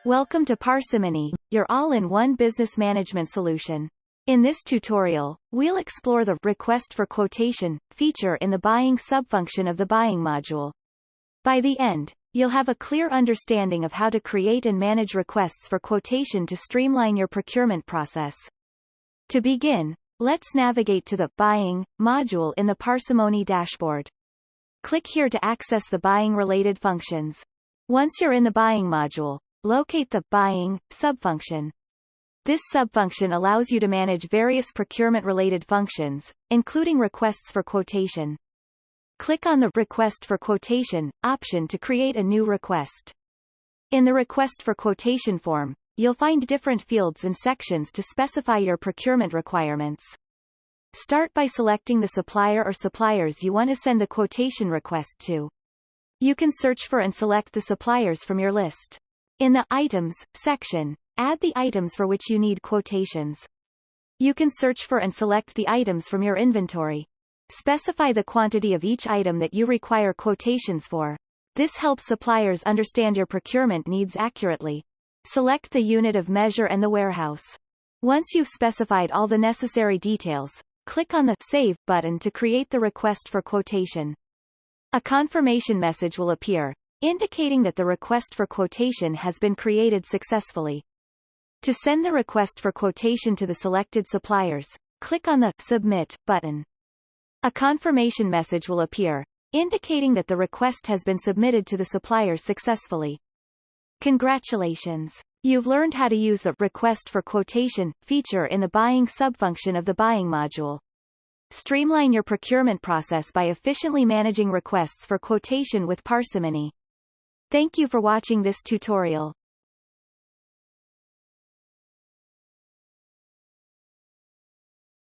Welcome to Parsimony, your all-in-one business management solution. In this tutorial, we'll explore the Request for Quotation feature in the buying subfunction of the buying module. By the end, you'll have a clear understanding of how to create and manage requests for quotation to streamline your procurement process. To begin, let's navigate to the Buying module in the Parsimony dashboard. Click here to access the buying-related functions. Once you're in the Buying module, locate the Buying subfunction. This subfunction allows you to manage various procurement-related functions, including requests for quotation. Click on the Request for Quotation option to create a new request. In the Request for Quotation form, you'll find different fields and sections to specify your procurement requirements. Start by selecting the supplier or suppliers you want to send the quotation request to. You can search for and select the suppliers from your list. In the Items section, add the items for which you need quotations. You can search for and select the items from your inventory. Specify the quantity of each item that you require quotations for. This helps suppliers understand your procurement needs accurately. Select the unit of measure and the warehouse. Once you've specified all the necessary details, click on the Save button to create the request for quotation. A confirmation message will appear, indicating that the request for quotation has been created successfully. To send the request for quotation to the selected suppliers, click on the Submit button. A confirmation message will appear, indicating that the request has been submitted to the supplier successfully. Congratulations! You've learned how to use the Request for Quotation feature in the buying subfunction of the buying module. Streamline your procurement process by efficiently managing requests for quotation with Parsimony. Thank you for watching this tutorial.